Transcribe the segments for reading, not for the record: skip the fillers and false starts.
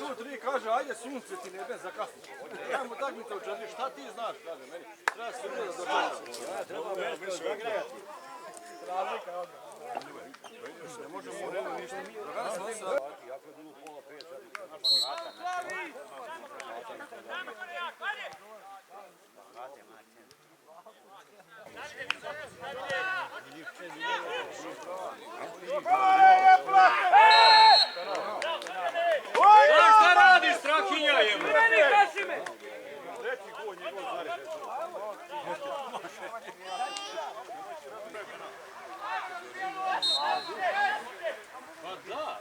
u 3, kaže, ajde sunce ti nebe zakasniš. Ajmo takmice u 4, šta ti znaš, kaže meni. Treba se da dočekati. Treba nešto zagrejati. Razlika je odmah. Ne možemo u redu ništa. Drugara smo se... Jako je bilo pola 5, Šta radiš, Strahinja je? Treći gol njegov zared. Pa da.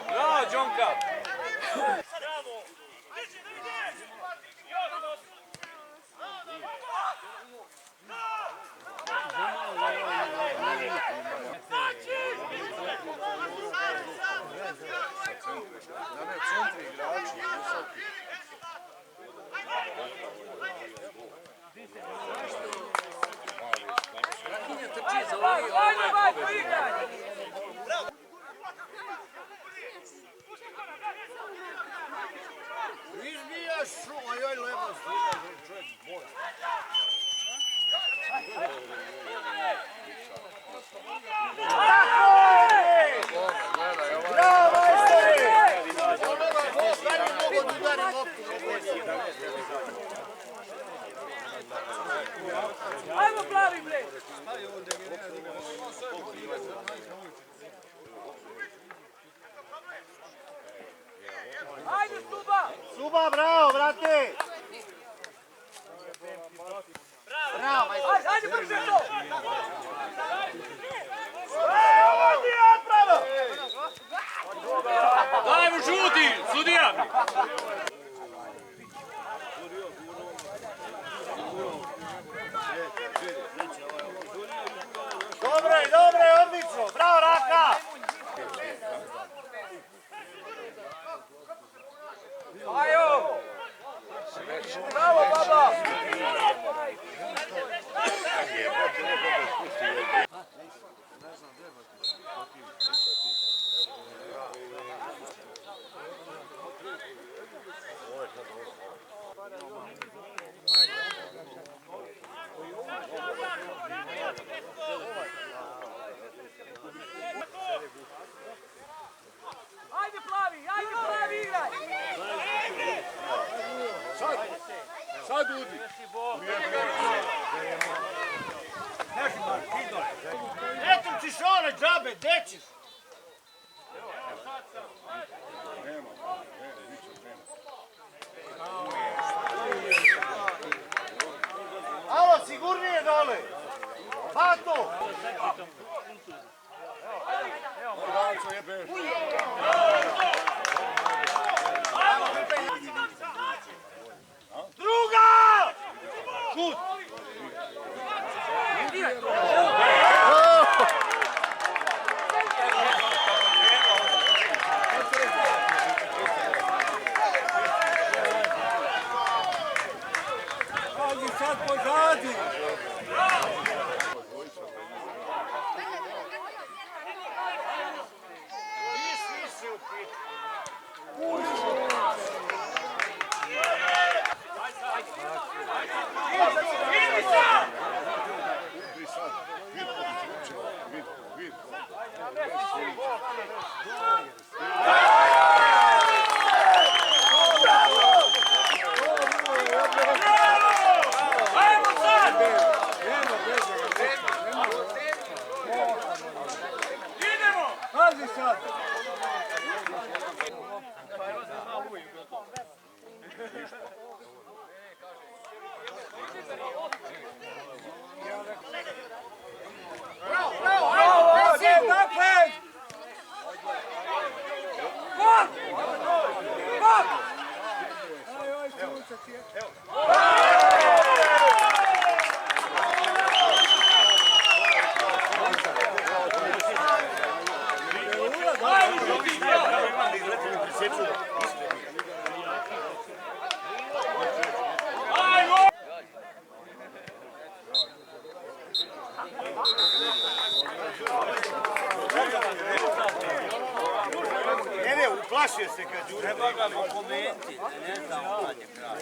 Bravo, Đonka! Centri igrači, visoki. Strahinja trči za ovaj. Izbijaš šuma, joj levo stiga, čovjek boj. Bravo, majsteri! Ajmo plavi, bre! Ajde, Suba! Suba, bravo, brate! Bravo, majstor! Ajde, brže to! Daj mu žuti, sudija! Dobro, odlično! Bravo, Raka! Ajo! Bravo, baba! Ajde, plavi igraj! Sad udi! Eto ćeš one džabe, dećiš! Alo, sigurnije dole! Bato! Druga! Šut! Pazi sad pozadi! Pazi sad! Plašio se kad Đure. Treba ga dokumenti, da ne znam kad je kraj.